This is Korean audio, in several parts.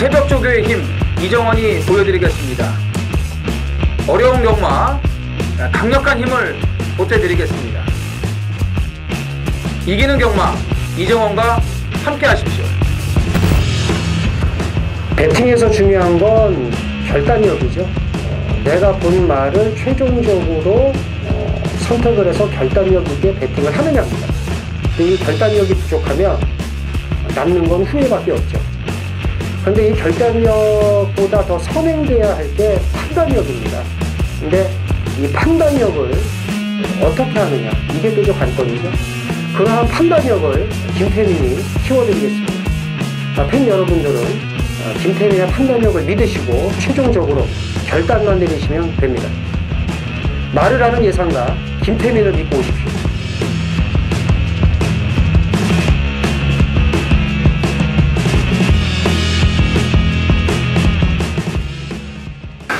새벽조교의 힘 이정원이 보여드리겠습니다. 어려운 경마 강력한 힘을 보태드리겠습니다. 이기는 경마 이정원과 함께 하십시오. 배팅에서 중요한 건 결단력이죠. 내가 본 말을 최종적으로 선택을 해서 결단력 있게 배팅을 하느냐입니다. 이 결단력이 부족하면 남는 건 후회밖에 없죠. 그런데 이 결단력보다 더 선행돼야 할 게 판단력입니다. 근데 이 판단력을 어떻게 하느냐, 이게 또 관건이죠. 그러한 판단력을 김태민이 키워드리겠습니다. 팬 여러분들은 김태민의 판단력을 믿으시고 최종적으로 결단만 내리시면 됩니다. 말을 하는 예상가 김태민을 믿고 오십시오.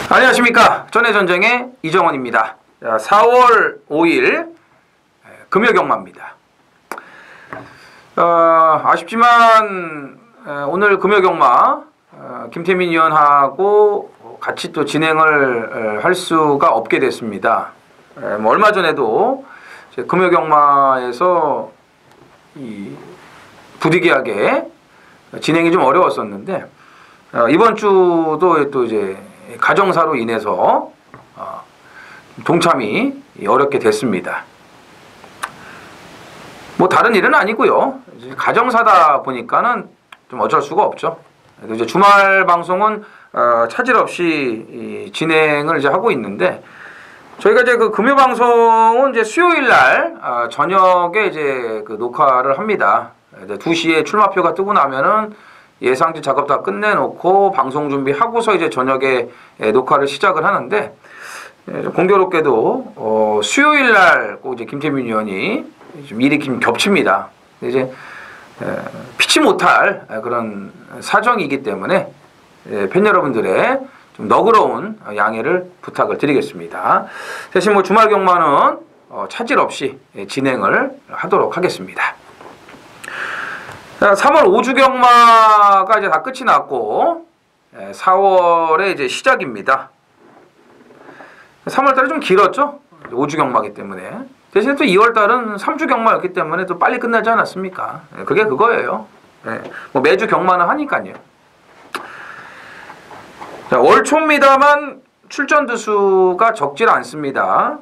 안녕하십니까. 전해전쟁의 이정원입니다. 4월 5일 금요경마입니다. 아쉽지만 오늘 금요경마 김태민 위원하고 같이 또 진행을 할 수가 없게 됐습니다. 얼마 전에도 금요경마에서 부득이하게 진행이 좀 어려웠었는데 이번 주도 또 이제 가정사로 인해서 동참이 어렵게 됐습니다. 뭐 다른 일은 아니고요. 가정사다 보니까는 좀 어쩔 수가 없죠. 이제 주말 방송은 차질 없이 진행을 이제 하고 있는데 저희가 이제 그 금요 방송은 이제 수요일 날 저녁에 이제 그 녹화를 합니다. 2시에 출마표가 뜨고 나면은 예상지 작업 다 끝내놓고 방송 준비하고서 이제 저녁에 녹화를 시작을 하는데 공교롭게도 수요일 날 꼭 이제 김태민 의원이 좀 일이 좀 겹칩니다. 이제 피치 못할 그런 사정이기 때문에 팬 여러분들의 좀 너그러운 양해를 부탁을 드리겠습니다. 대신 뭐 주말 경마는 차질 없이 진행을 하도록 하겠습니다. 3월 5주 경마가 이제 다 끝이 났고 4월에 이제 시작입니다. 3월달이 좀 길었죠? 5주 경마이기 때문에. 대신에 또 2월달은 3주 경마였기 때문에 또 빨리 끝나지 않았습니까? 그게 그거예요. 뭐 매주 경마는 하니까요. 자, 월초입니다만 출전 두수가 적질 않습니다.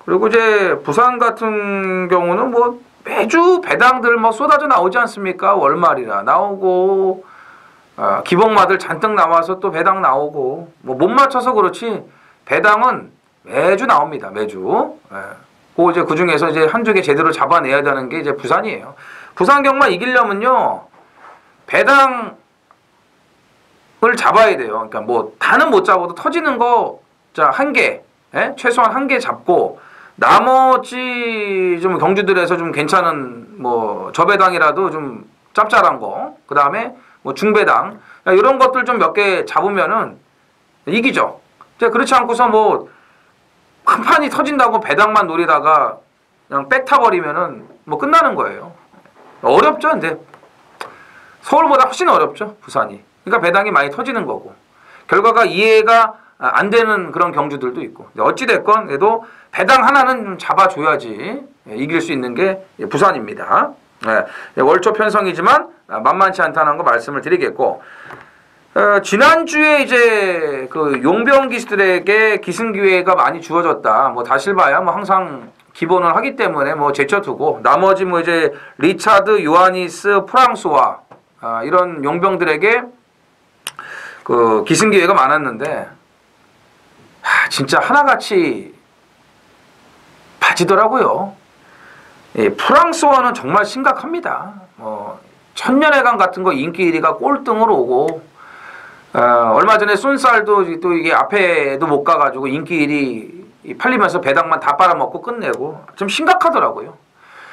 그리고 이제 부산 같은 경우는 뭐 매주 배당들 뭐 쏟아져 나오지 않습니까? 월말이라 나오고 기복마들 잔뜩 나와서 또 배당 나오고 뭐 못 맞춰서 그렇지 배당은 매주 나옵니다. 매주. 이제 그 중에서 이제 한두 개 제대로 잡아내야 되는 게 이제 부산이에요. 부산 경마 이기려면요 배당을 잡아야 돼요. 그러니까 뭐 다는 못 잡아도 터지는 거 자 한 개, 최소한 한 개 잡고. 나머지 좀 경주들에서 좀 괜찮은 뭐 저배당이라도 좀 짭짤한 거, 그 다음에 뭐 중배당 이런 것들 좀 몇 개 잡으면은 이기죠. 그렇지 않고서 뭐 한 판이 터진다고 배당만 노리다가 그냥 백 타버리면은 뭐 끝나는 거예요. 어렵죠, 근데 서울보다 훨씬 어렵죠, 부산이. 그러니까 배당이 많이 터지는 거고 결과가 이해가 안 되는 그런 경주들도 있고 어찌됐건 그래도 배당 하나는 좀 잡아줘야지 이길 수 있는 게 부산입니다. 월초 편성이지만 만만치 않다는 거 말씀을 드리겠고 지난주에 이제 그 용병 기수들에게 기승 기회가 많이 주어졌다. 뭐 다실바야 뭐 항상 기본을 하기 때문에 뭐 제쳐두고 나머지 뭐 이제 리차드, 요하니스, 프랑스와 이런 용병들에게 그 기승 기회가 많았는데 진짜 하나같이 빠지더라고요. 프랑스와는 정말 심각합니다. 천년의감 같은 거 인기 1위가 꼴등으로 오고 얼마 전에 쏜쌀도 또 이게 앞에도 못 가가지고 인기 1위 팔리면서 배당만 다 빨아먹고 끝내고 좀 심각하더라고요.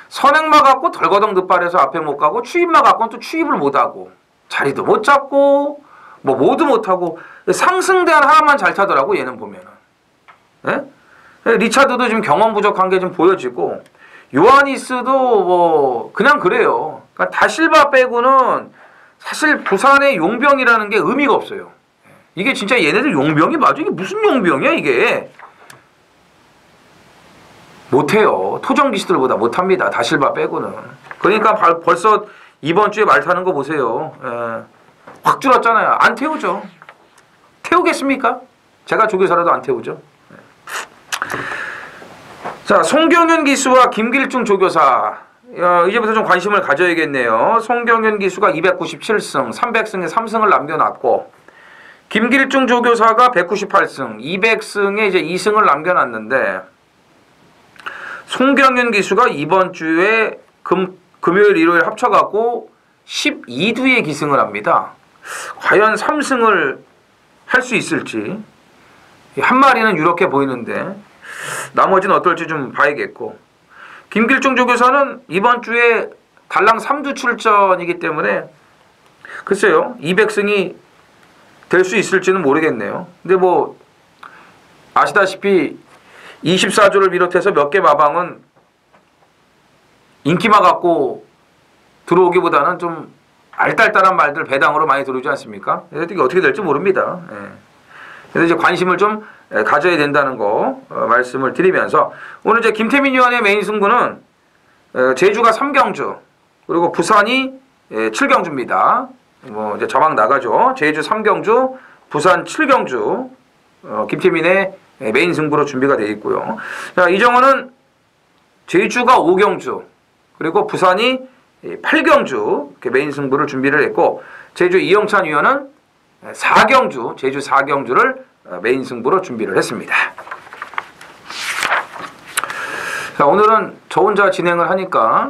선행마 갖고 덜거덩 늦발해서 앞에 못 가고 추입마 갖고는 또 추입을 못하고 자리도 못 잡고 뭐 모두 못하고 상승대한 하나만 잘 타더라고 얘는 보면은. 리차드도 지금 경험 부족한 게 좀 보여지고 요하니스도 뭐 그냥 그래요. 그러니까 다실바 빼고는 사실 부산의 용병이라는 게 의미가 없어요. 이게 진짜 얘네들 용병이 맞아? 이게 무슨 용병이야 이게? 못해요. 토종기시들보다 못합니다. 다실바 빼고는. 그러니까 벌써 이번 주에 말 타는 거 보세요. 확 줄었잖아요. 안 태우죠. 태우겠습니까? 제가 조교사라도 안 태우죠. 자, 송경윤 기수와 김길중 조교사. 이제부터 좀 관심을 가져야겠네요. 송경윤 기수가 297승, 300승에 3승을 남겨놨고, 김길중 조교사가 198승, 200승에 이제 2승을 남겨놨는데, 송경윤 기수가 이번 주에 금요일, 일요일 합쳐갖고 12두의 기승을 합니다. 과연 3승을 할 수 있을지. 한 마리는 이렇게 보이는데, 나머지는 어떨지 좀 봐야겠고, 김길중 조교사는 이번 주에 달랑 3두 출전이기 때문에 글쎄요 200승이 될 수 있을지는 모르겠네요. 근데 뭐 아시다시피 24조를 비롯해서 몇 개 마방은 인기만 갖고 들어오기보다는 좀 알딸딸한 말들 배당으로 많이 들어오지 않습니까? 그래서 이게 어떻게 될지 모릅니다. 그래서 이제 관심을 좀 가져야 된다는 거 말씀을 드리면서, 오늘 이제 김태민 위원의 메인 승부는 제주가 3경주 그리고 부산이 7경주입니다. 뭐 이제 자막 나가죠. 제주 3경주, 부산 7경주, 김태민의 메인 승부로 준비가 되어 있고요. 자, 이정호는 제주가 5경주 그리고 부산이 8경주 이렇게 메인 승부를 준비를 했고, 제주 이영찬 위원은 4경주, 제주 4경주를 메인 승부로 준비를 했습니다. 자, 오늘은 저 혼자 진행을 하니까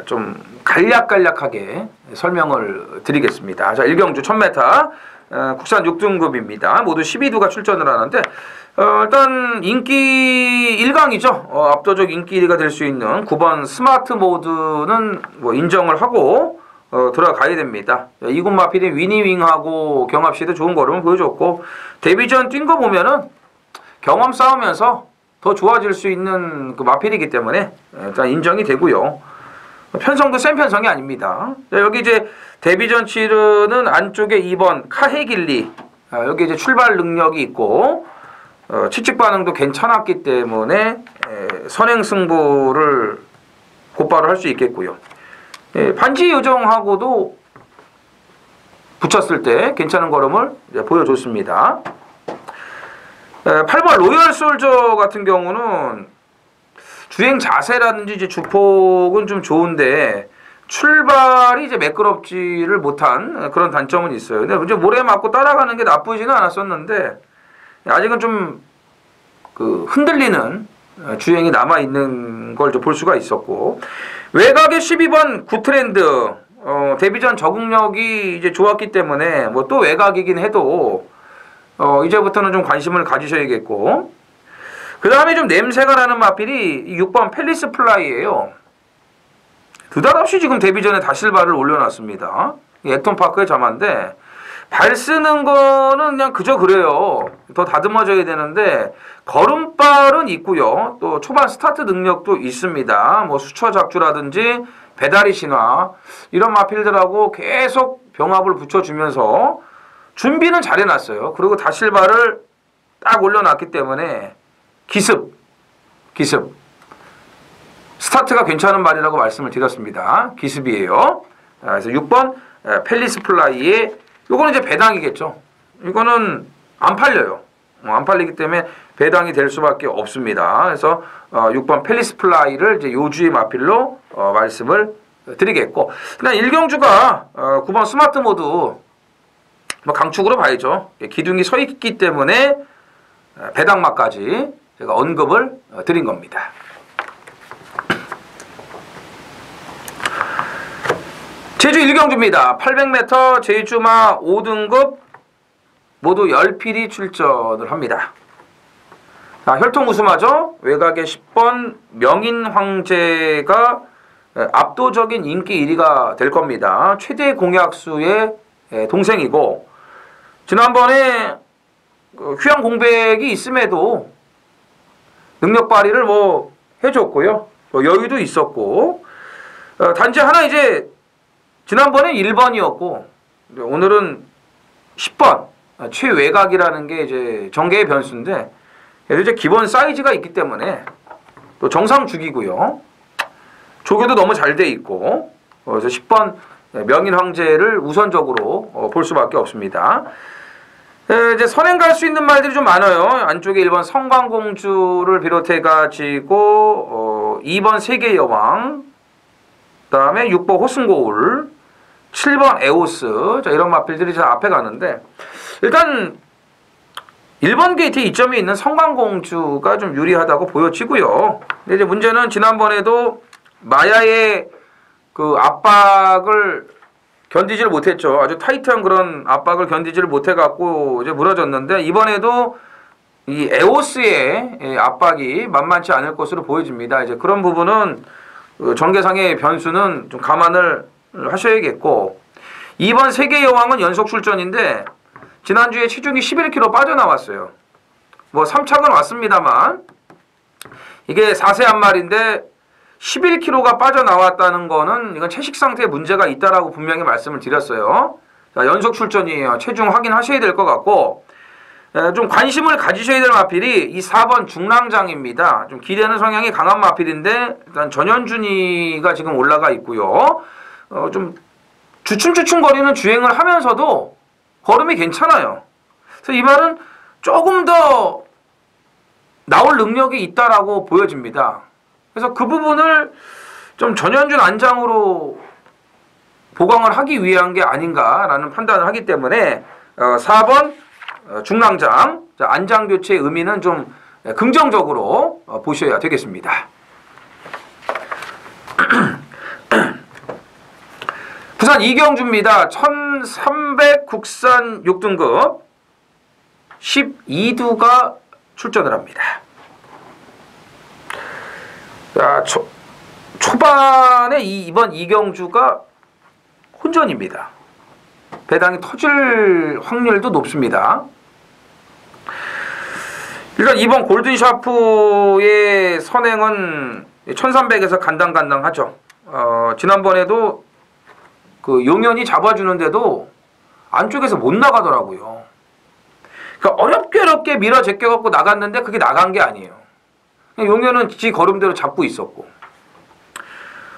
좀 간략하게 설명을 드리겠습니다. 자, 1경주 1000m 국산 6등급입니다. 모두 12두가 출전을 하는데, 일단 인기 1강이죠. 압도적 인기 1위가 될 수 있는 9번 스마트 모드는 뭐 인정을 하고 들어가야 됩니다. 이곳 마필이 위니윙하고 경합시도 좋은 걸음을 보여줬고, 데뷔전 뛴 거 보면은 경험 쌓으면서 더 좋아질 수 있는 그 마필이기 때문에 일단 인정이 되고요. 편성도 센 편성이 아닙니다. 여기 이제 데뷔전 치르는 안쪽에 2번 카헤길리, 여기 이제 출발 능력이 있고 치직 반응도 괜찮았기 때문에 선행 승부를 곧바로 할 수 있겠고요. 반지 요정하고도 붙였을 때 괜찮은 걸음을 보여줬습니다. 8번 로열 솔저 같은 경우는 주행 자세라든지 이제 주폭은 좀 좋은데 출발이 이제 매끄럽지를 못한 그런 단점은 있어요. 근데 이제 모래 맞고 따라가는 게 나쁘지는 않았었는데 아직은 좀 그 흔들리는 주행이 남아 있는 걸 볼 수가 있었고, 외곽의 12번 굿트렌드 데뷔전 적응력이 이제 좋았기 때문에 뭐 또 외곽이긴 해도 이제부터는 좀 관심을 가지셔야겠고, 그 다음에 좀 냄새가 나는 마필이 6번 팰리스 플라이예요. 느닷없이 지금 데뷔전에 다실바를 올려놨습니다. 액톤파크의 자마인데 발 쓰는 거는 그냥 그저 그래요. 더 다듬어져야 되는데 걸음발은 있고요. 또 초반 스타트 능력도 있습니다. 뭐 수처 작주라든지 배다리 신화 이런 마필들하고 계속 병합을 붙여주면서 준비는 잘 해놨어요. 그리고 다실바를 딱 올려놨기 때문에 기습 스타트가 괜찮은 말이라고 말씀을 드렸습니다. 기습이에요. 그래서 6번 팰리스 플라이에 요거는 이제 배당이겠죠. 이거는 안 팔려요. 안 팔리기 때문에 배당이 될 수밖에 없습니다. 그래서 6번 팰리스 플라이를 이제 요주의 마필로 말씀을 드리겠고, 그다음 1경주가 9번 스마트 모드 뭐 강축으로 봐야죠. 기둥이 서 있기 때문에 배당마까지 제가 언급을 드린 겁니다. 제주 1경주입니다. 800m 제주마 5등급 모두 10필이 출전을 합니다. 자, 혈통 우승하죠. 외곽의 10번 명인 황제가 압도적인 인기 1위가 될 겁니다. 최대 공약수의 동생이고, 지난번에 휴양 공백이 있음에도 능력 발휘를 뭐 해줬고요. 여유도 있었고, 단지 하나 이제 지난번에 1번이었고 오늘은 10번 최외곽이라는 게 이제 정계의 변수인데 얘도 이제 기본 사이즈가 있기 때문에 또 정상 주기고요. 조교도 너무 잘 돼 있고 그래서 10번 명인 황제를 우선적으로 볼 수밖에 없습니다. 이제 선행 갈 수 있는 말들이 좀 많아요. 안쪽에 1번 성광공주를 비롯해 가지고 2번 세계 여왕, 그다음에 6번 호승고울, 7번 에오스, 자, 이런 마필들이 저 앞에 가는데 일단 1번 게이트에 이점이 있는 성광공주가 좀 유리하다고 보여지고요. 근데 이제 문제는 지난번에도 마야의 그 압박을 견디지를 못했죠. 아주 타이트한 그런 압박을 견디지를 못해갖고 이제 무너졌는데 이번에도 이 에오스의 압박이 만만치 않을 것으로 보여집니다. 이제 그런 부분은 전개상의 변수는 좀 감안을 하셔야겠고 2번 세계 여왕은 연속 출전인데 지난주에 체중이 11kg 빠져나왔어요. 뭐 3착은 왔습니다만 이게 4세 한 마리인데 11kg가 빠져나왔다는 거는 이건 채식 상태에 문제가 있다라고 분명히 말씀을 드렸어요. 자, 연속 출전이에요. 체중 확인하셔야 될 것 같고 좀 관심을 가지셔야 될 마필이 이 4번 중랑장입니다. 좀 기대는 성향이 강한 마필인데 일단 전현준이가 지금 올라가 있고요. 좀 주춤주춤거리는 주행을 하면서도 걸음이 괜찮아요. 그래서 이 말은 조금 더 나올 능력이 있다라고 보여집니다. 그래서 그 부분을 좀 전현준 안장으로 보강을 하기 위한 게 아닌가라는 판단을 하기 때문에 4번 중랑장 안장 교체의 의미는 좀 긍정적으로 보셔야 되겠습니다. 부산 이경주입니다. 1300 국산 6등급 12두가 출전을 합니다. 자, 초반에 이번 이경주가 혼전입니다. 배당이 터질 확률도 높습니다. 일단 이번 골든샤프의 선행은 1300에서 간당간당하죠. 지난번에도 그 용현이 잡아주는데도 안쪽에서 못 나가더라고요. 그러니까 어렵게 밀어 제껴갖고 나갔는데 그게 나간 게 아니에요. 용현은 지 걸음대로 잡고 있었고.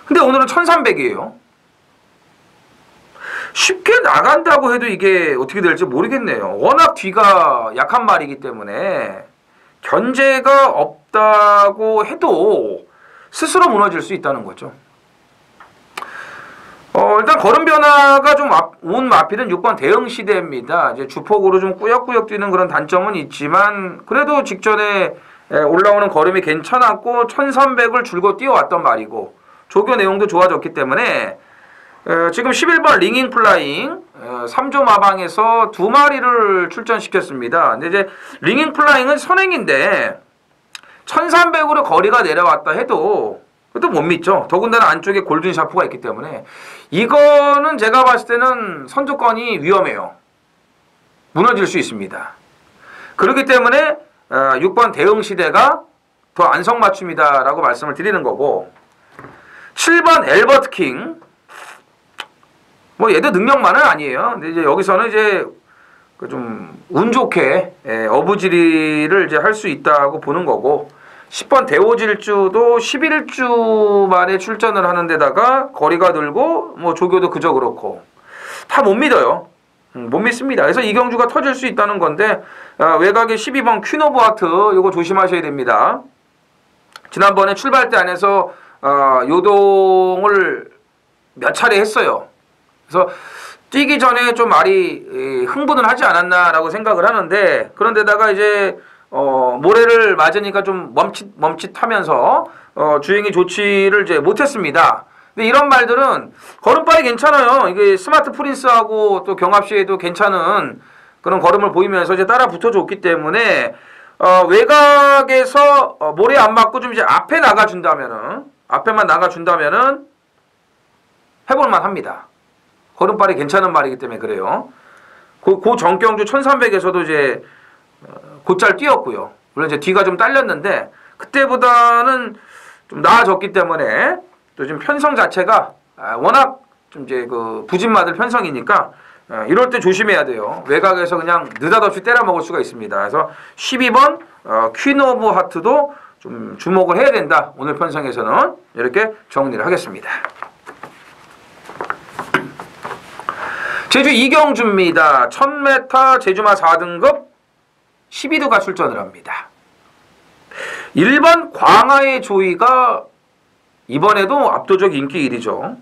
근데 오늘은 1300이에요. 쉽게 나간다고 해도 이게 어떻게 될지 모르겠네요. 워낙 뒤가 약한 말이기 때문에 견제가 없다고 해도 스스로 무너질 수 있다는 거죠. 일단 걸음 변화가 좀 온 마필은 6번 대응시대입니다. 이제 주폭으로 좀 꾸역꾸역 뛰는 그런 단점은 있지만 그래도 직전에 올라오는 걸음이 괜찮았고 1300을 줄곧 뛰어왔던 말이고 조교 내용도 좋아졌기 때문에 지금 11번 링잉 플라잉 3조 마방에서 2마리를 출전시켰습니다. 근데 이제 링잉 플라잉은 선행인데 1300으로 거리가 내려왔다 해도 그것도 못 믿죠. 더군다나 안쪽에 골든 샤프가 있기 때문에 이거는 제가 봤을 때는 선두권이 위험해요. 무너질 수 있습니다. 그렇기 때문에 6번 대응시대가 더 안성맞춤이다라고 말씀을 드리는 거고 7번 엘버트 킹 뭐 얘도 능력만은 아니에요. 근데 이제 여기서는 이제 좀 운 좋게 어부지리를 이제 할 수 있다고 보는 거고 10번 대오질주도 11주 만에 출전을 하는 데다가 거리가 들고 뭐 조교도 그저 그렇고 다 못 믿어요. 못 믿습니다. 그래서 이경주가 터질 수 있다는 건데 외곽에 12번 퀸오브하트 이거 조심하셔야 됩니다. 지난번에 출발대 안에서 요동을 몇 차례 했어요. 그래서 뛰기 전에 좀 말이 흥분을 하지 않았나라고 생각을 하는데 그런데다가 이제 모래를 맞으니까 좀 멈칫하면서 주행이 좋지를 이제 못했습니다. 근데 이런 말들은 걸음빨이 괜찮아요. 이게 스마트 프린스하고 또 경합시에도 괜찮은 그런 걸음을 보이면서 이제 따라 붙어줬기 때문에 외곽에서 모래 안 맞고 좀 이제 앞에만 나가준다면은 해볼만 합니다. 걸음빨이 괜찮은 말이기 때문에 그래요. 그 정경주 1300에서도 이제 곧잘 뛰었고요. 물론 이제 뒤가 좀 딸렸는데 그때보다는 좀 나아졌기 때문에 또 지금 편성 자체가 워낙 좀 이제 그 부진맞을 편성이니까 이럴 때 조심해야 돼요. 외곽에서 그냥 느닷없이 때려 먹을 수가 있습니다. 그래서 12번 퀸 오브 하트도 좀 주목을 해야 된다. 오늘 편성에서는 이렇게 정리를 하겠습니다. 제주 이경주입니다. 1000m 제주마 4등급 12두가 출전을 합니다. 1번 광하의 조이가 이번에도 압도적 인기 1위죠.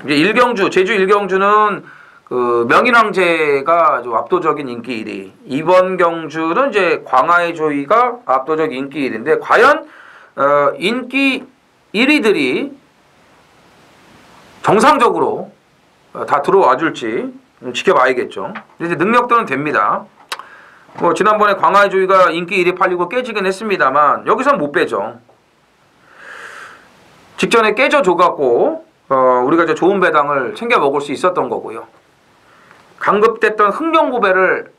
이제 일경주, 제주 일경주는 그 명인황제가 아주 압도적인 인기 1위. 이번 경주는 이제 광하의 조이가 압도적 인기 1위인데 과연 인기 1위들이 정상적으로 다 들어와 줄지 지켜봐야겠죠. 이제 능력도는 됩니다. 뭐 지난번에 광하의 조이가 인기 1위 팔리고 깨지긴 했습니다만 여기선 못 빼죠. 직전에 깨져줘갖고 우리가 이제 좋은 배당을 챙겨 먹을 수 있었던 거고요. 강급됐던 흥룡고배를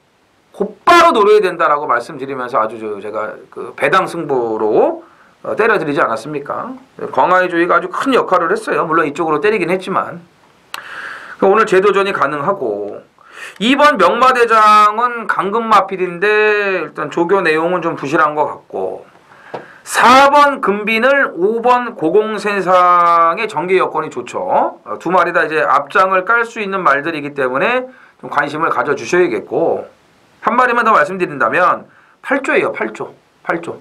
곧바로 노려야 된다라고 말씀드리면서 아주 제가 그 배당 승부로 때려드리지 않았습니까? 광하의 조이가 아주 큰 역할을 했어요. 물론 이쪽으로 때리긴 했지만 오늘 재도전이 가능하고 2번 명마대장은 강금마필인데 일단 조교 내용은 좀 부실한 것 같고 4번 금빈을 5번 고공센상의 전개 여건이 좋죠. 두 마리 다 이제 앞장을 깔 수 있는 말들이기 때문에 좀 관심을 가져주셔야겠고 한 마리만 더 말씀드린다면 8조예요. 8조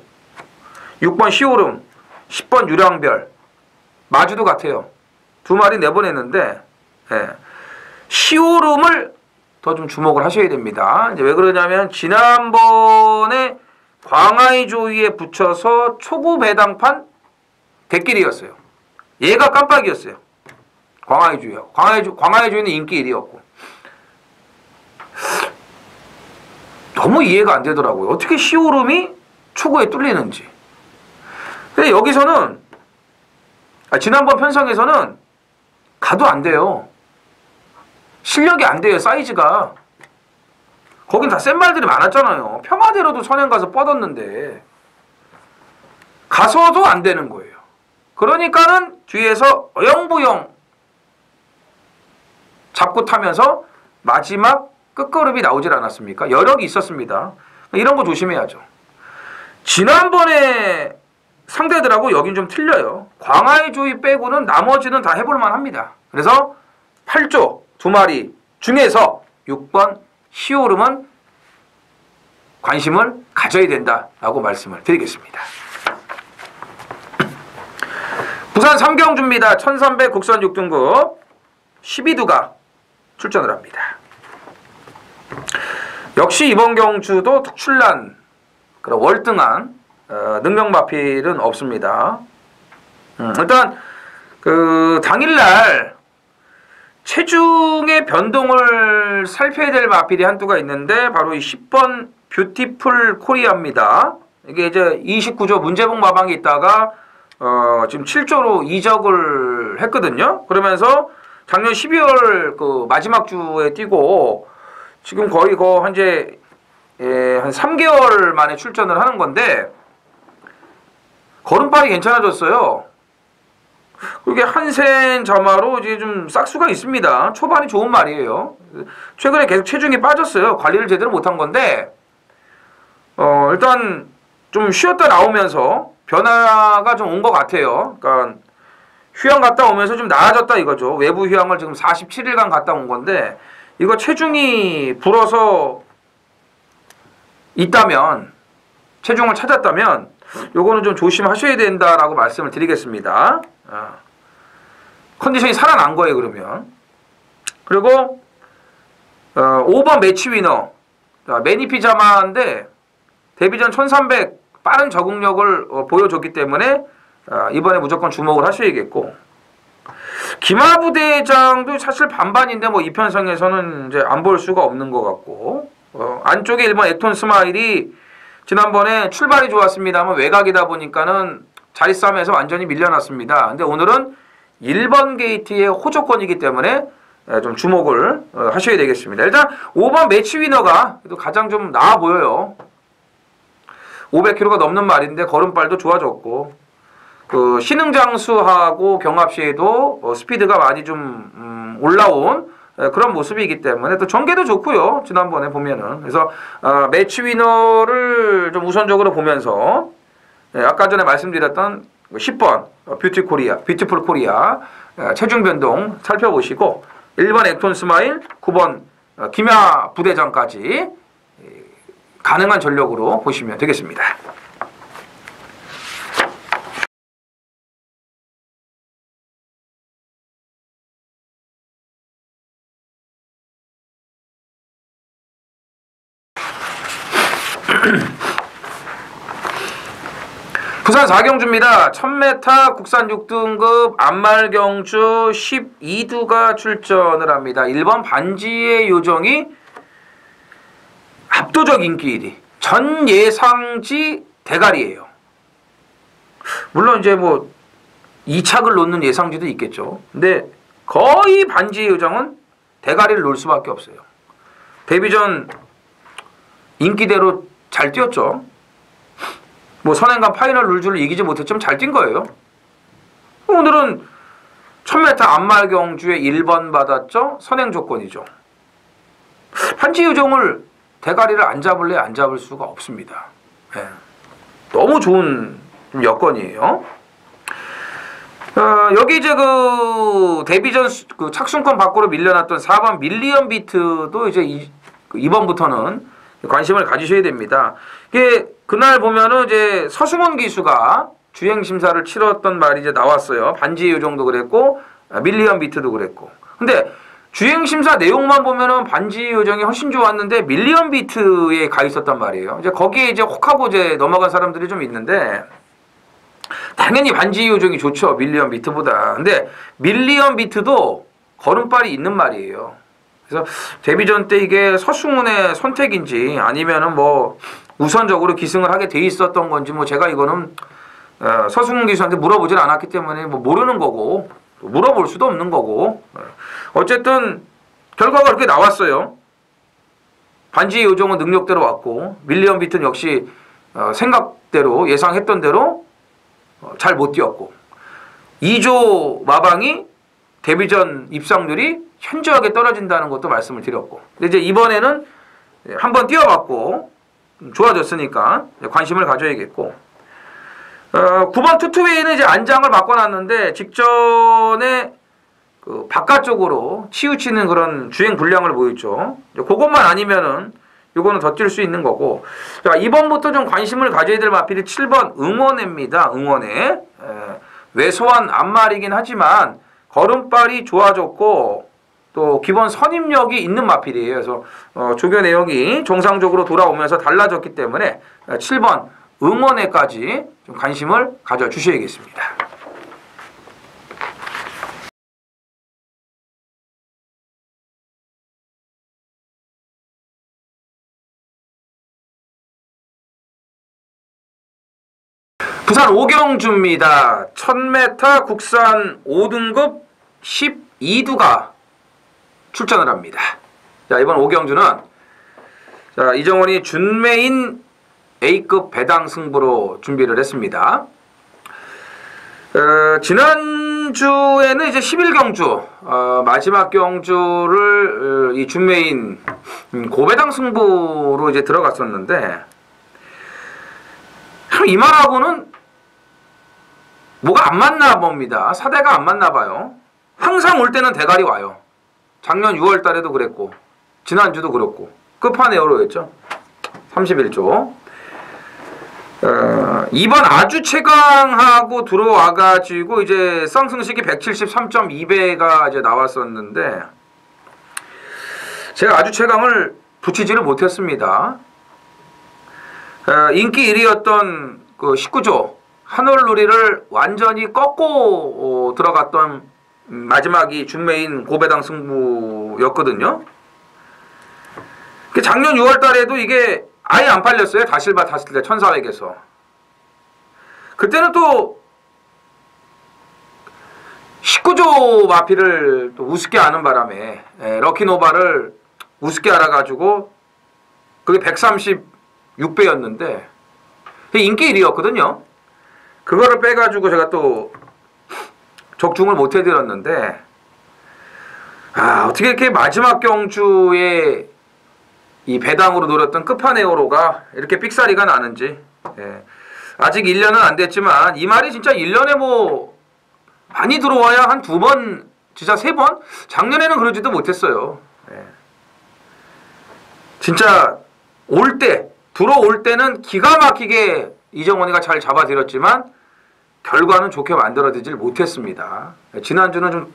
6번 시오름 10번 유량별 마주도 같아요. 두 마리 내보냈는데 시오름을 더 좀 주목을 하셔야 됩니다. 이제 왜 그러냐면 지난번에 광하의 조이에 붙여서 초구 배당판 대길이었어요. 얘가 깜빡이었어요. 광하의 조이요. 광하의 조이는 인기 1위였고 너무 이해가 안 되더라고요. 어떻게 시오름이 초구에 뚫리는지. 근데 여기서는 지난번 편성에서는 가도 안 돼요. 실력이 안 돼요. 사이즈가. 거긴 다 센 말들이 많았잖아요. 평화대로도 선행 가서 뻗었는데 가서도 안 되는 거예요. 그러니까는 뒤에서 어영부영 잡고 타면서 마지막 끝걸음이 나오질 않았습니까? 여력이 있었습니다. 이런 거 조심해야죠. 지난번에 상대들하고 여긴 좀 틀려요. 광하의 조이 빼고는 나머지는 다 해볼만 합니다. 그래서 8조 두 마리 중에서 6번 시오름은 관심을 가져야 된다라고 말씀을 드리겠습니다. 부산 삼경주입니다. 1300 국선 6등급 12두가 출전을 합니다. 역시 이번 경주도 특출난 그런 월등한 능력마필은 없습니다. 일단 그 당일날 체중의 변동을 살펴야 될 마필이 한두가 있는데 바로 이 10번 뷰티풀 코리아입니다. 이게 이제 29조 문제봉 마방이 있다가 지금 7조로 이적을 했거든요. 그러면서 작년 12월 그 마지막 주에 뛰고 지금 거의 현재 한 3개월 만에 출전을 하는 건데 걸음발이 괜찮아졌어요. 그게 한센 자마로 이제 좀 싹수가 있습니다. 초반이 좋은 말이에요. 최근에 계속 체중이 빠졌어요. 관리를 제대로 못한 건데 일단 좀 쉬었다 나오면서 변화가 좀 온 것 같아요. 그러니까 휴양 갔다 오면서 좀 나아졌다 이거죠. 외부 휴양을 지금 47일간 갔다 온 건데 이거 체중이 불어서 있다면 체중을 찾았다면 요거는 좀 조심하셔야 된다라고 말씀을 드리겠습니다. 컨디션이 살아난 거예요, 그러면. 그리고 5번 매치 위너 매니피자마인데 데뷔전 1300 빠른 적응력을 보여줬기 때문에 이번에 무조건 주목을 하셔야겠고 기마부대장도 사실 반반인데 뭐 이 편성에서는 이제 안 볼 수가 없는 것 같고 안쪽에 1번 액톤 스마일이 지난번에 출발이 좋았습니다만 외곽이다 보니까는 자리 싸움에서 완전히 밀려났습니다. 근데 오늘은 1번 게이트의 호조권이기 때문에 좀 주목을 하셔야 되겠습니다. 일단 5번 매치 위너가 가장 좀 나아 보여요. 500kg가 넘는 말인데 걸음발도 좋아졌고 그 신흥장수하고 경합시에도 스피드가 많이 좀 올라온 그런 모습이기 때문에 또 전개도 좋고요. 지난번에 보면은 그래서 매치 위너를 좀 우선적으로 보면서 아까 전에 말씀드렸던 10번 뷰티풀 코리아 체중 변동 살펴보시고 1번 액톤 스마일, 9번 김야 부대장까지 가능한 전력으로 보시면 되겠습니다. 부산 4경주입니다. 1000m 국산 6등급 안말경주 12두가 출전을 합니다. 1번 반지의 요정이 압도적 인기 1위. 전 예상지 대가리예요. 물론 이제 뭐 2착을 놓는 예상지도 있겠죠. 근데 거의 반지의 요정은 대가리를 놓을 수밖에 없어요. 데뷔전 인기대로 잘 뛰었죠. 뭐 선행간 파이널 룰즈를 이기지 못했지만 잘 뛴 거예요. 오늘은 1000m 안말경주에 1번 받았죠. 선행 조건이죠. 반지의 요정을 대가리를 안 잡을래 안 잡을 수가 없습니다. 네. 너무 좋은 여건이에요. 여기 이제 그 데뷔전 그 착순권 밖으로 밀려났던 4번 밀리언 비트도 이제 이번부터는 관심을 가지셔야 됩니다. 이게 그날 보면은 이제 서승원 기수가 주행 심사를 치렀던 말이 이제 나왔어요. 반지의 요정도 그랬고 밀리언 비트도 그랬고. 근데 주행 심사 내용만 보면은 반지의 요정이 훨씬 좋았는데 밀리언 비트에 가 있었단 말이에요. 이제 거기에 이제 혹하고 이제 넘어간 사람들이 좀 있는데 당연히 반지의 요정이 좋죠. 밀리언 비트보다. 근데 밀리언 비트도 걸음발이 있는 말이에요. 그래서 데뷔전 때 이게 서승훈의 선택인지 아니면은 뭐 우선적으로 기승을 하게 돼 있었던 건지 뭐 제가 이거는 서승훈 기수한테 물어보질 않았기 때문에 뭐 모르는 거고 물어볼 수도 없는 거고 어쨌든 결과가 그렇게 나왔어요. 반지의 요정은 능력대로 왔고 밀리언 비트는 역시 생각대로 예상했던 대로 잘 못 뛰었고 2조 마방이 데뷔전 입상률이 현저하게 떨어진다는 것도 말씀을 드렸고 근데 이제 이번에는 한번 뛰어봤고 좋아졌으니까 관심을 가져야겠고 9번 투투웨이는 이제 안장을 바꿔놨는데 직전에 그 바깥쪽으로 치우치는 그런 주행 불량을 보였죠. 그것만 아니면은 요거는 더 뛸 수 있는 거고. 자, 이번부터 좀 관심을 가져야 될 마필이 7번 응원해입니다. 응원해. 왜소한 앞말이긴 하지만 걸음발이 좋아졌고 또 기본 선임력이 있는 마필이에요. 그래서 조교 내용이 정상적으로 돌아오면서 달라졌기 때문에 7번 응원에까지 좀 관심을 가져주셔야겠습니다. 부산 5경주입니다. 1000m 국산 5등급 12두가 출전을 합니다. 자, 이번 5경주는 자, 이정원이 준메인 A급 배당 승부로 준비를 했습니다. 지난주에는 이제 11경주, 마지막 경주를 이 준메인 고배당 승부로 이제 들어갔었는데, 이 말하고는 뭐가 안 맞나 봅니다. 사대가 안 맞나 봐요. 항상 올 때는 대가리 와요. 작년 6월 달에도 그랬고, 지난주도 그렇고, 끝판에어로였죠. 31조. 이번 아주 최강하고 들어와가지고 이제 쌍승식이 173.2배가 이제 나왔었는데 제가 아주 최강을 붙이지를 못했습니다. 인기 1위였던 그 19조 하늘누리를 완전히 꺾고 들어갔던 마지막이 준메인 고배당 승부였거든요. 작년 6월 달에도 이게 아예 안 팔렸어요. 다실바 다실대 1400에서. 그때는 또 19조 마피를 또 우습게 아는 바람에 럭키노바를 우습게 알아가지고 그게 136배였는데 인기 1위였거든요. 그거를 빼가지고 제가 또 적중을 못 해드렸는데, 어떻게 이렇게 마지막 경주에 이 배당으로 노렸던 끝판에어로가 이렇게 삑사리가 나는지. 예. 아직 1년은 안 됐지만 이 말이 진짜 1년에 뭐 많이 들어와야 한 2번, 진짜 3번? 작년에는 그러지도 못했어요. 예. 진짜 들어올 때는 기가 막히게 이정원이가 잘 잡아들였지만 결과는 좋게 만들어지질 못했습니다. 예. 지난주는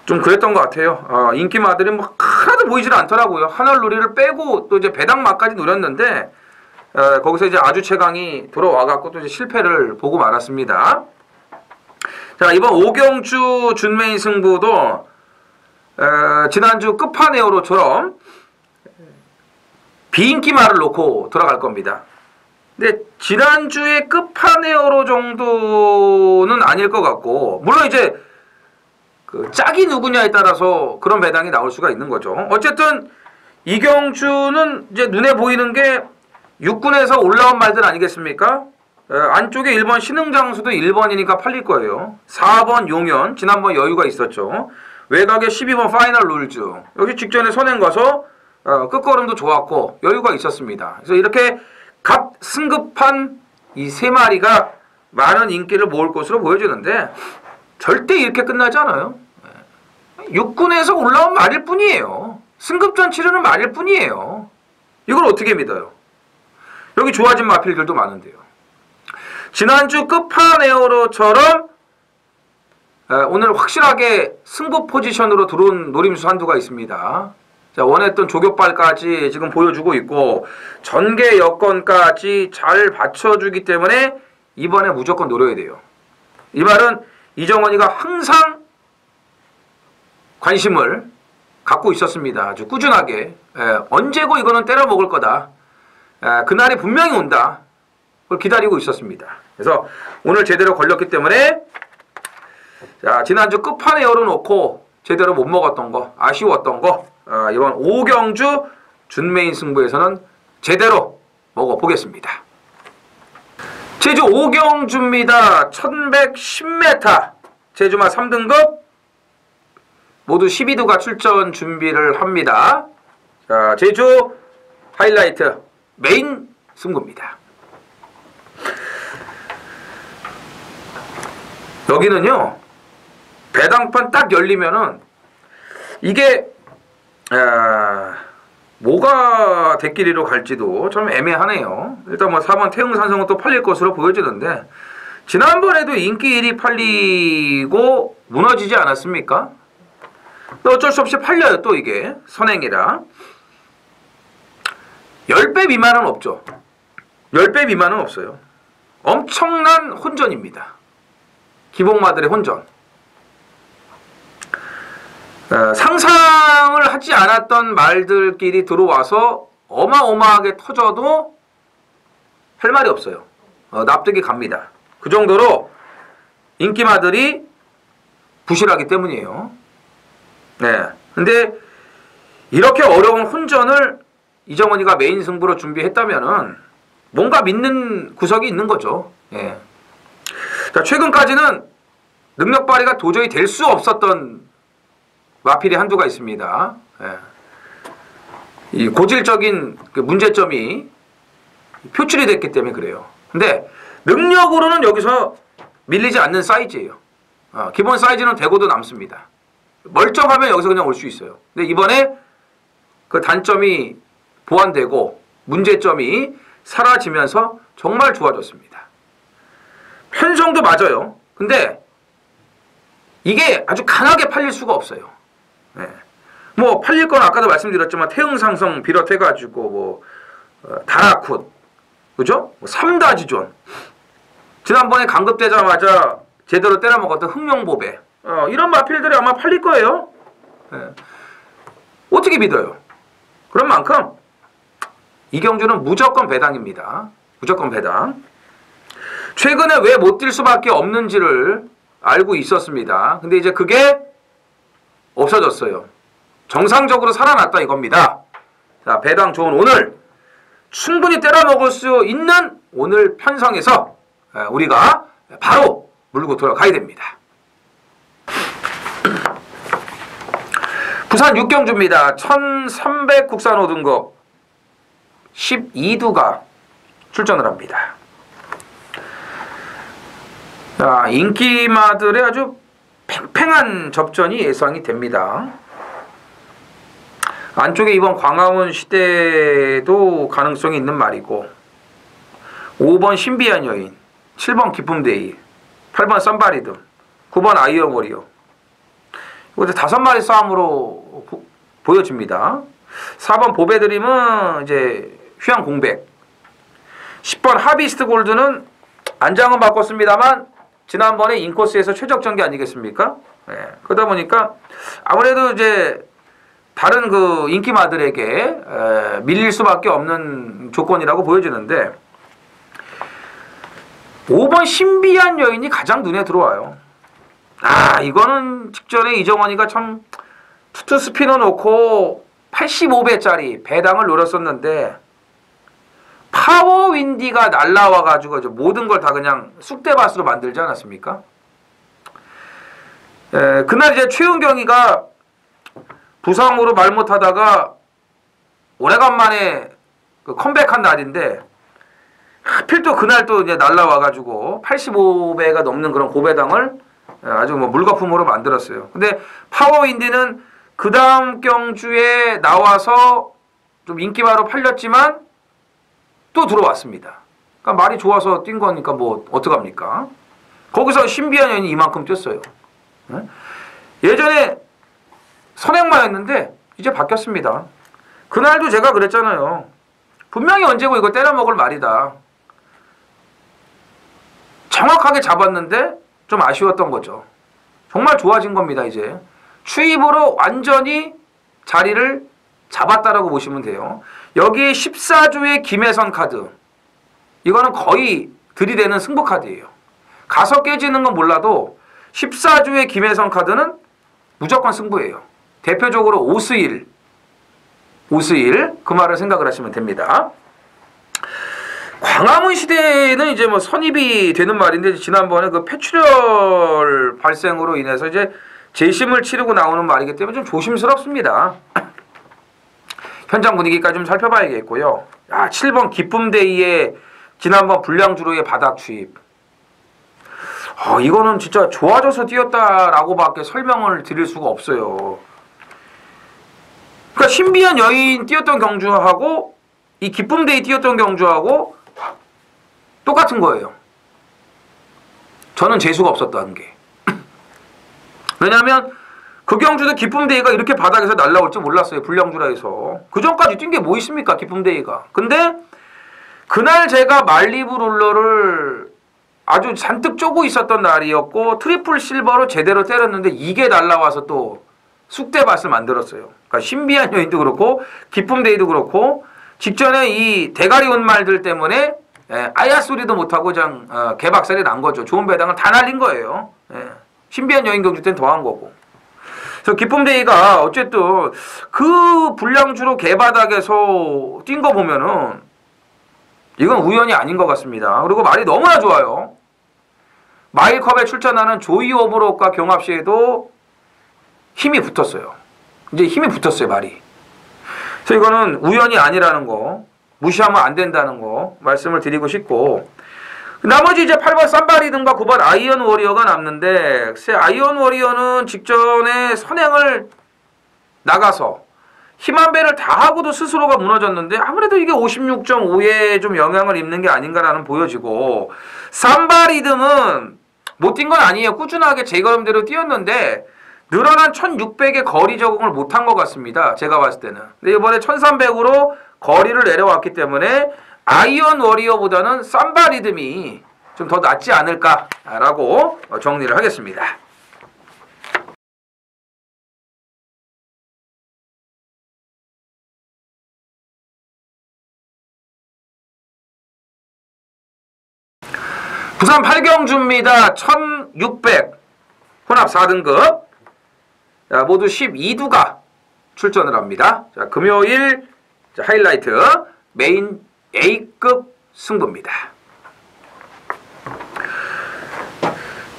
좀 그랬던 것 같아요. 인기마들이 뭐 하나도 보이질 않더라고요. 하늘누리를 빼고 또 이제 배당마까지 노렸는데 거기서 이제 아주 최강이 돌아와갖고 또 이제 실패를 보고 말았습니다. 자, 이번 오경주 준메인 승부도 지난주 끝판에어로처럼 비인기말을 놓고 들어갈 겁니다. 근데 지난주의 끝판에어로 정도는 아닐 것 같고, 물론 이제 그 짝이 누구냐에 따라서 그런 배당이 나올 수가 있는 거죠. 어쨌든 이경주는 이제 눈에 보이는 게 육군에서 올라온 말들 아니겠습니까? 안쪽에 1번 신흥장수도 1번이니까 팔릴 거예요. 4번 용현, 지난번 여유가 있었죠. 외곽에 12번 파이널 룰즈, 여기 직전에 선행 가서 끝걸음도 좋았고 여유가 있었습니다. 그래서 이렇게 갓 승급한 이 3마리가 많은 인기를 모을 것으로 보여지는데 절대 이렇게 끝나지 않아요. 육군에서 올라온 말일 뿐이에요. 승급전 치르는 말일 뿐이에요. 이걸 어떻게 믿어요? 여기 좋아진 마필들도 많은데요. 지난주 끝판에어로처럼 오늘 확실하게 승부 포지션으로 들어온 노림수 한두가 있습니다. 자, 원했던 조격발까지 지금 보여주고 있고 전개 여건까지 잘 받쳐주기 때문에 이번에 무조건 노려야 돼요. 이 말은 이정원이가 항상 관심을 갖고 있었습니다. 아주 꾸준하게. 언제고 이거는 때려 먹을 거다. 그날이 분명히 온다. 그걸 기다리고 있었습니다. 그래서 오늘 제대로 걸렸기 때문에 자, 지난주 끝판에 열어놓고 제대로 못 먹었던 거, 아쉬웠던 거 이번 오경주 준메인 승부에서는 제대로 먹어보겠습니다. 제주 오경주입니다. 1110m 제주마 3등급 모두 12두가 출전 준비를 합니다. 자, 제주 하이라이트 메인 승부입니다. 여기는요, 배당판 딱 열리면은 이게 뭐가 대끼리로 갈지도 좀 애매하네요. 일단 뭐 4번 태흥산성은 또 팔릴 것으로 보여지는데 지난번에도 인기 1위 팔리고 무너지지 않았습니까? 또 어쩔 수 없이 팔려요. 또 이게 선행이라 10배 미만은 없죠. 10배 미만은 없어요. 엄청난 혼전입니다. 기복마들의 혼전. 상상을 하지 않았던 말들끼리 들어와서 어마어마하게 터져도 할 말이 없어요. 납득이 갑니다. 그 정도로 인기마들이 부실하기 때문이에요. 네. 근데 이렇게 어려운 혼전을 이정원이가 메인 승부로 준비했다면은 뭔가 믿는 구석이 있는 거죠. 예. 자, 최근까지는 능력 발휘가 도저히 될 수 없었던 마필이 한두가 있습니다. 예. 이 고질적인 그 문제점이 표출이 됐기 때문에 그래요. 근데 능력으로는 여기서 밀리지 않는 사이즈예요. 기본 사이즈는 되고도 남습니다. 멀쩡하면 여기서 그냥 올 수 있어요. 근데 이번에 그 단점이 보완되고 문제점이 사라지면서 정말 좋아졌습니다. 편성도 맞아요. 근데 이게 아주 강하게 팔릴 수가 없어요. 네. 뭐 팔릴 건 아까도 말씀드렸지만 태흥상성 비롯해가지고 뭐 다라쿤, 그죠? 뭐 3다지존, 지난번에 강급되자마자 제대로 때려먹었던 흥룡보배, 이런 마필들이 아마 팔릴 거예요. 네. 어떻게 믿어요? 그런 만큼 이경주는 무조건 배당입니다. 무조건 배당. 최근에 왜 못 뛸 수밖에 없는지를 알고 있었습니다. 근데 이제 그게 없어졌어요. 정상적으로 살아났다 이겁니다. 자, 배당 좋은 오늘 충분히 때려먹을 수 있는 오늘 편성에서 우리가 바로 물고 들어가야 됩니다. 부산 6경주입니다. 1300 국산 5등급 12두가 출전을 합니다. 자, 인기마들의 아주 팽팽한 접전이 예상이 됩니다. 안쪽에 이번 광화문 시대도 가능성이 있는 말이고 5번 신비한 여인, 7번 기쁨데이, 8번 썬바리드, 9번 아이언 워리어. 이거 5마리 싸움으로 보여집니다. 4번 보배드림은 이제 휴양 공백, 10번 하비스트 골드는 안장은 바꿨습니다만 지난번에 인코스에서 최적전개 아니겠습니까? 예, 그러다 보니까 아무래도 이제 다른 그 인기마들에게 밀릴 수밖에 없는 조건이라고 보여지는데 5번 신비한 여인이 가장 눈에 들어와요. 아, 이거는 직전에 이정원이가 참 투투 스피너 놓고 85배짜리 배당을 노렸었는데 파워 윈디가 날라와가지고 모든 걸 다 그냥 쑥대밭으로 만들지 않았습니까? 그날 이제 최은경이가 부상으로 말 못하다가 오래간만에 그 컴백한 날인데 하필 또 그날 또 이제 날라와가지고 85배가 넘는 그런 고배당을 아주 뭐 물거품으로 만들었어요. 근데 파워윈디는 그 다음 경주에 나와서 좀 인기마로 팔렸지만 또 들어왔습니다. 그러니까 말이 좋아서 뛴 거니까 뭐 어떡합니까? 거기서 신비한 여인이 이만큼 뛰었어요. 예전에 선행마였는데 이제 바뀌었습니다. 그날도 제가 그랬잖아요. 분명히 언제고 이거 때려먹을 말이다. 정확하게 잡았는데 좀 아쉬웠던 거죠. 정말 좋아진 겁니다. 이제 추입으로 완전히 자리를 잡았다라고 보시면 돼요. 여기에 14조의 김혜선 카드, 이거는 거의 들이대는 승부 카드예요. 가서 깨지는 건 몰라도 14조의 김혜선 카드는 무조건 승부예요. 대표적으로 오스일 그 말을 생각을 하시면 됩니다. 광화문 시대는 이제 뭐 선입이 되는 말인데 지난번에 그 폐출혈 발생으로 인해서 이제 재심을 치르고 나오는 말이기 때문에 좀 조심스럽습니다. 현장 분위기까지 좀 살펴봐야겠고요. 7번 기쁨데이의 지난번 불량주로의 바닥 추입. 이거는 진짜 좋아져서 뛰었다라고밖에 설명을 드릴 수가 없어요. 그러니까 신비한 여인 뛰었던 경주하고 이 기쁨데이 뛰었던 경주하고 똑같은 거예요. 저는 재수가 없었다는 게. 왜냐하면 그 경주도 기쁨데이가 이렇게 바닥에서 날라올 줄 몰랐어요. 불량주라 해서. 그 전까지 뛴 게 뭐 있습니까? 기쁨데이가. 근데 그날 제가 말리브 롤러를 아주 잔뜩 쪼고 있었던 날이었고 트리플 실버로 제대로 때렸는데 이게 날라와서 또 쑥대밭을 만들었어요. 그러니까 신비한 여인도 그렇고 기쁨데이도 그렇고 직전에 이 대가리 온 말들 때문에 아야 소리도 못하고 그냥 개박살이 난 거죠. 좋은 배당을 다 날린 거예요. 신비한 여인 경주 때는 더한 거고. 그래서 기쁨데이가 어쨌든 그 불량주로 개바닥에서 뛴 거 보면은 이건 우연이 아닌 것 같습니다. 그리고 말이 너무나 좋아요. 마일컵에 출전하는 조이 오브로크와 경합 시에도 힘이 붙었어요. 이제 힘이 붙었어요, 말이. 그래서 이거는 우연이 아니라는 거, 무시하면 안 된다는 거 말씀을 드리고 싶고, 나머지 이제 8번 쌈바리든가 9번 아이언 워리어가 남는데, 아이언 워리어는 직전에 선행을 나가서 힘 한 배를 다 하고도 스스로가 무너졌는데 아무래도 이게 56.5에 좀 영향을 입는 게 아닌가라는 보여지고, 쌈바리듬은 못 뛴 건 아니에요. 꾸준하게 제 걸음대로 뛰었는데 늘어난 1600의 거리 적응을 못한 것 같습니다. 제가 봤을 때는. 근데 이번에 1300으로 거리를 내려왔기 때문에 아이언 워리어보다는 쌈바리듬이 좀 더 낫지 않을까라고 정리를 하겠습니다. 부산 8경주입니다. 1600 혼합 4등급. 자, 모두 12두가 출전을 합니다. 자, 금요일 하이라이트 메인 A급 승부입니다.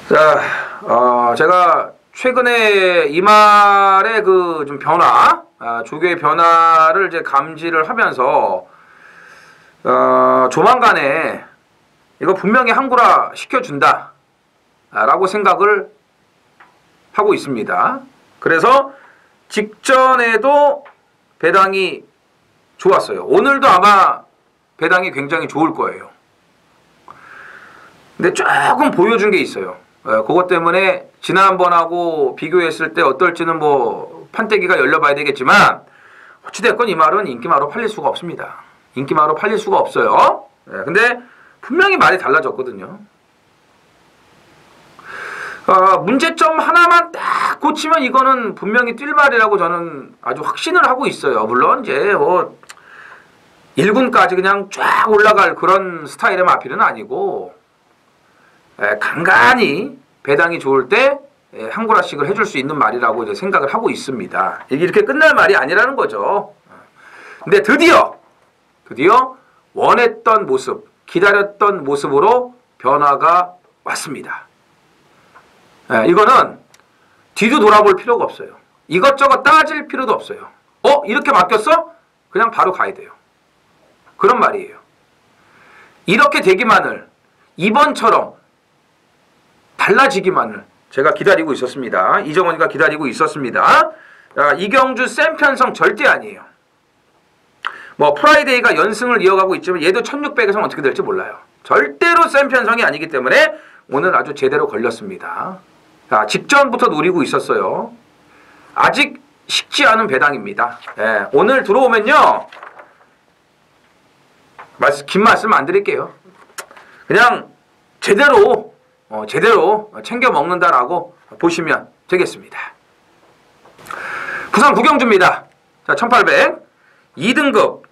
자, 제가 최근에 이 말의 그 좀 변화, 조교의 변화를 이제 감지를 하면서, 조만간에 이거 분명히 한구라 시켜준다, 라고 생각을 하고 있습니다. 그래서 직전에도 배당이 좋았어요. 오늘도 아마 배당이 굉장히 좋을 거예요. 근데 조금 보여준 게 있어요. 그것 때문에 지난번하고 비교했을 때 어떨지는 뭐 판때기가 열려봐야 되겠지만 어찌됐건 이 말은 인기마로 팔릴 수가 없습니다. 인기마로 팔릴 수가 없어요. 근데 분명히 말이 달라졌거든요. 문제점 하나만 딱 고치면 이거는 분명히 뛸 말이라고 저는 아주 확신을 하고 있어요. 물론 이제 뭐 1군까지 그냥 쫙 올라갈 그런 스타일의 마필은 아니고 간간히 배당이 좋을 때 한구라씩을 해줄 수 있는 말이라고 이제 생각을 하고 있습니다. 이게 이렇게 끝날 말이 아니라는 거죠. 근데 드디어 원했던 모습, 기다렸던 모습으로 변화가 왔습니다. 이거는 뒤도 돌아볼 필요가 없어요. 이것저것 따질 필요도 없어요. 이렇게 바뀌었어? 그냥 바로 가야 돼요. 그런 말이에요. 이렇게 되기만을, 이번처럼 달라지기만을 제가 기다리고 있었습니다. 이정원이가 기다리고 있었습니다. 이경주 센 편성 절대 아니에요. 뭐 프라이데이가 연승을 이어가고 있지만 얘도 1600에서는 어떻게 될지 몰라요. 절대로 센 편성이 아니기 때문에 오늘 아주 제대로 걸렸습니다. 직전부터 노리고 있었어요. 아직 식지 않은 배당입니다. 오늘 들어오면요, 긴 말씀 안 드릴게요. 그냥 제대로 챙겨 먹는다라고 보시면 되겠습니다. 부산 구경주입니다. 자, 1800 2등급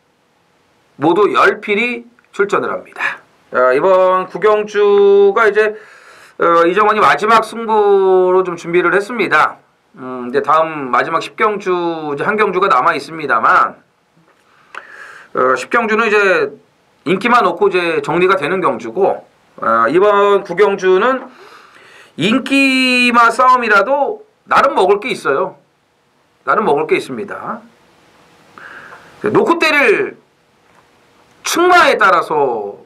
모두 10필이 출전을 합니다. 자, 이번 구경주가 이제 이정원이 마지막 승부로 좀 준비를 했습니다. 이제 다음 마지막 10경주 이제 한 경주가 남아 있습니다만 10경주는 이제 인기만 놓고 이제 정리가 되는 경주고, 이번 구경주는 인기마 싸움이라도 나름 먹을 게 있어요. 나름 먹을 게 있습니다. 놓고 때릴 충마에 따라서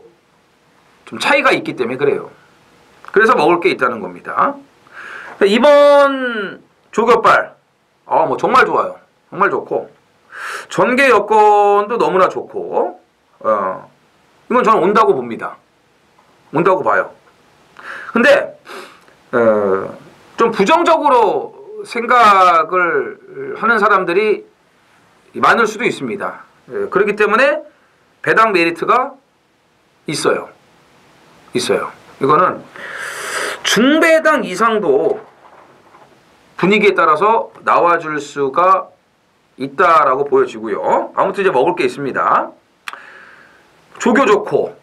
좀 차이가 있기 때문에 그래요. 그래서 먹을 게 있다는 겁니다. 이번 조격발, 뭐 정말 좋아요. 정말 좋고, 전개 여건도 너무나 좋고, 이건 저는 온다고 봅니다. 온다고 봐요. 근데 좀 부정적으로 생각을 하는 사람들이 많을 수도 있습니다. 그렇기 때문에 배당 메리트가 있어요. 이거는 중배당 이상도 분위기에 따라서 나와줄 수가 있다라고 보여지고요. 아무튼 이제 먹을 게 있습니다. 조교 좋고,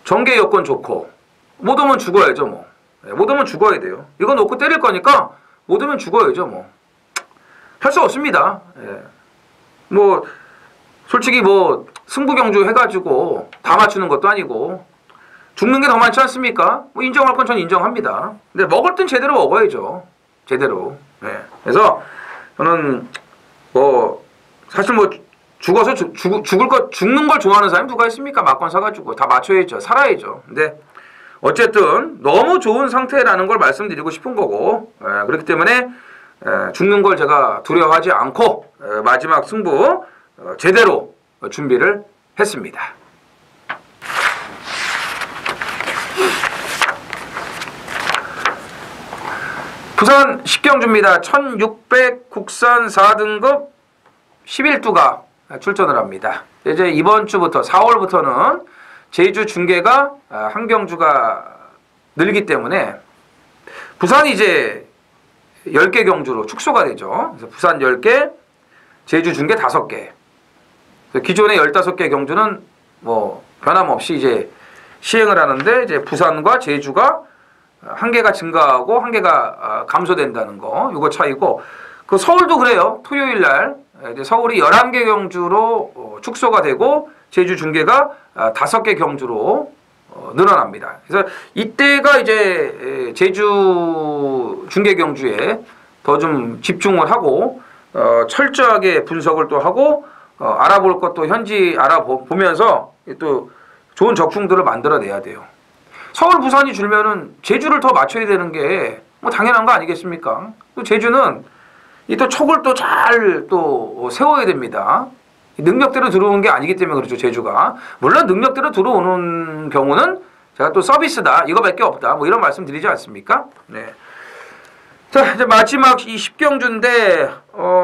전개 여건 좋고, 못 오면 죽어야죠, 뭐. 못 오면 죽어야 돼요. 이거 놓고 때릴 거니까 못 오면 죽어야죠, 뭐. 할 수 없습니다. 뭐 솔직히 뭐 승부경주 해가지고 다 맞추는 것도 아니고 죽는 게 더 많지 않습니까? 뭐 인정할 건 전 인정합니다. 근데 먹을 땐 제대로 먹어야죠. 제대로. 그래서 저는 뭐 사실 뭐 죽어서 죽는 걸 좋아하는 사람이 누가 있습니까? 막건 사가지고 다 맞춰야죠. 살아야죠. 근데 어쨌든 너무 좋은 상태라는 걸 말씀드리고 싶은 거고, 그렇기 때문에 죽는 걸 제가 두려워하지 않고 마지막 승부 제대로 준비를 했습니다. 부산 10경주입니다. 1600 국산 4등급 11두가 출전을 합니다. 이제 이번 주부터 4월부터는 제주 중계가 한 경주가 늘기 때문에 부산이 이제 10개 경주로 축소가 되죠. 그래서 부산 10개, 제주 중계 5개. 기존의 15개 경주는 뭐 변함없이 이제 시행을 하는데, 이제 부산과 제주가 한 개가 증가하고 한 개가 감소된다는 거, 이거 차이고, 그 서울도 그래요. 토요일 날 이제 서울이 11개 경주로 축소가 되고 제주 중계가 5개 경주로 늘어납니다. 그래서 이때가 이제 제주 중계 경주에 더 좀 집중을 하고 철저하게 분석을 또 하고 알아볼 것도 현지 알아보면서 또 좋은 적중들을 만들어내야 돼요. 서울, 부산이 줄면은 제주를 더 맞춰야 되는 게 뭐 당연한 거 아니겠습니까? 또 제주는 이 또 촉을 또 잘 또 세워야 됩니다. 능력대로 들어오는 게 아니기 때문에 그렇죠, 제주가. 물론 능력대로 들어오는 경우는 제가 또 서비스다, 이거밖에 없다, 뭐 이런 말씀 드리지 않습니까? 네. 자, 이제 마지막 이 10경주인데,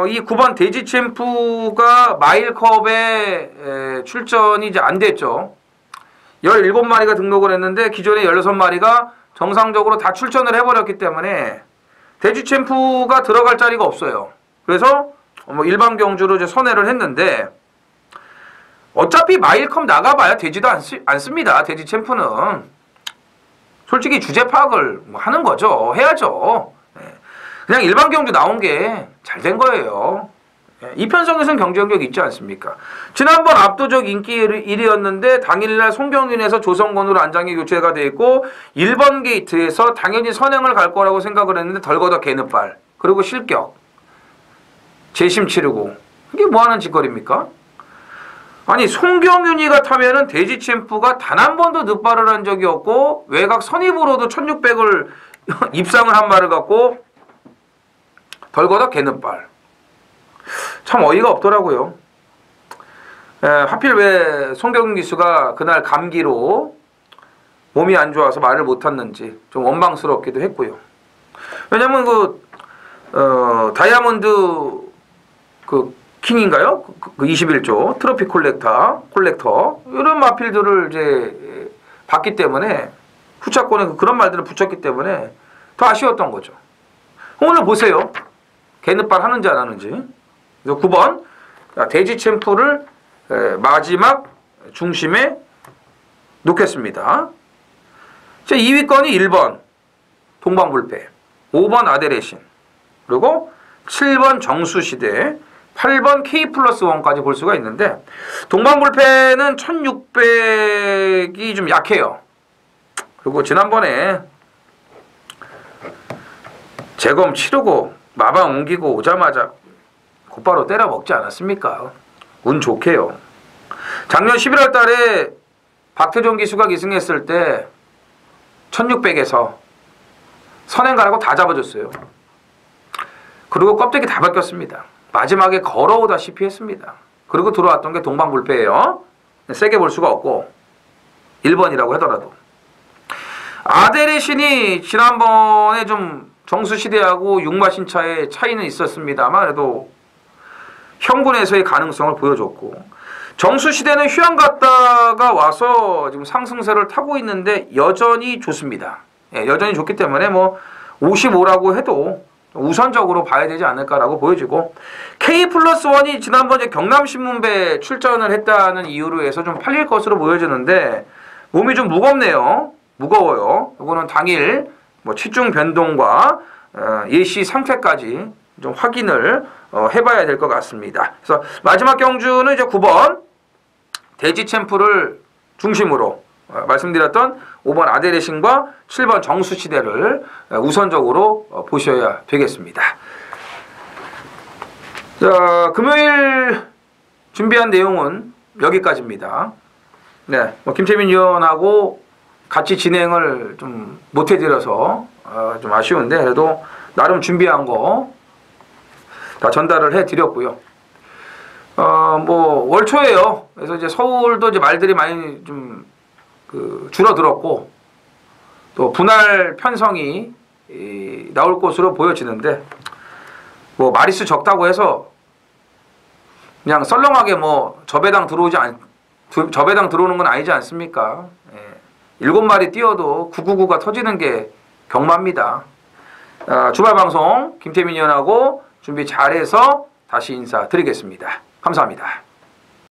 이 9번 대지 챔프가 마일컵에 출전이 이제 안 됐죠. 17마리가 등록을 했는데, 기존에 16마리가 정상적으로 다 출전을 해버렸기 때문에, 대지 챔프가 들어갈 자리가 없어요. 그래서, 뭐 일반 경주로 이제 선회를 했는데, 어차피 마일컵 나가봐야 되지도 않습니다. 대지 챔프는. 솔직히 주제 파악을 뭐 하는 거죠. 해야죠. 그냥 일반 경주 나온 게 잘 된 거예요. 이편성에서는 경제 경력이 있지 않습니까? 지난번 압도적 인기 1위였는데 당일날 송경윤에서 조성건으로 안장이 교체가 돼 있고 1번 게이트에서 당연히 선행을 갈 거라고 생각을 했는데 덜거덕 개는빨 그리고 실격 재심 치르고 이게 뭐하는 짓거리입니까? 아니 송경윤이가 타면은 대지 챔프가 단 한 번도 늑발을 한 적이 없고 외곽 선입으로도 1600을 입상을 한 말을 갖고 덜거덕 개는빨 참 어이가 없더라고요. 하필 왜 송경윤 기수가 그날 감기로 몸이 안 좋아서 말을 못했는지 좀 원망스럽기도 했고요. 왜냐면 다이아몬드 킹인가요? 그 21조 트로피 콜렉터 이런 마필들을 이제 봤기 때문에 후차권에 그런 말들을 붙였기 때문에 더 아쉬웠던 거죠. 오늘 보세요. 개는빨 하는지 안 하는지. 그래서 9번 대지 챔프를 마지막 중심에 놓겠습니다. 2위권이 1번 동방불패, 5번 아데레신, 그리고 7번 정수시대, 8번 K+1까지 볼 수가 있는데 동방불패는 1600이 좀 약해요. 그리고 지난번에 재검 치르고 마방 옮기고 오자마자 곧바로 때려 먹지 않았습니까? 운 좋게요. 작년 11월 달에 박태종 기수가 기승했을 때 1600에서 선행 가라고 다 잡아줬어요. 그리고 껍데기 다 벗겼습니다. 마지막에 걸어오다시피 했습니다. 그리고 들어왔던 게 동방불패예요. 세게 볼 수가 없고 1번이라고 하더라도 아데레신이 지난번에 좀 정수시대하고 육마신차의 차이는 있었습니다만 그래도 형군에서의 가능성을 보여줬고 정수시대는 휴양 갔다가 와서 지금 상승세를 타고 있는데 여전히 좋습니다. 여전히 좋기 때문에 뭐 55라고 해도 우선적으로 봐야 되지 않을까라고 보여지고 K+1이 지난번에 경남신문배 출전을 했다는 이유로 해서 좀 팔릴 것으로 보여지는데 몸이 좀 무겁네요. 무거워요. 이거는 당일 뭐 체중 변동과 예시 상태까지 좀 확인을 해봐야 될 것 같습니다. 그래서 마지막 경주는 이제 9번 대지 챔프를 중심으로 말씀드렸던 5번 아데레신과 7번 정수시대를 우선적으로 보셔야 되겠습니다. 자, 금요일 준비한 내용은 여기까지입니다. 네, 김태민 의원하고 같이 진행을 좀 못해드려서 좀 아쉬운데 그래도 나름 준비한 거 다 전달을 해드렸고요. 뭐 월초예요. 그래서 이제 서울도 이제 말들이 많이 좀 줄어들었고 또 분할 편성이 나올 것으로 보여지는데 뭐 마리수 적다고 해서 그냥 썰렁하게 뭐 저배당 들어오는 건 아니지 않습니까? 7마리 뛰어도 999가 터지는 게 경마입니다. 주말 방송 김태민 의원하고 준비 잘해서 다시 인사드리겠습니다. 감사합니다.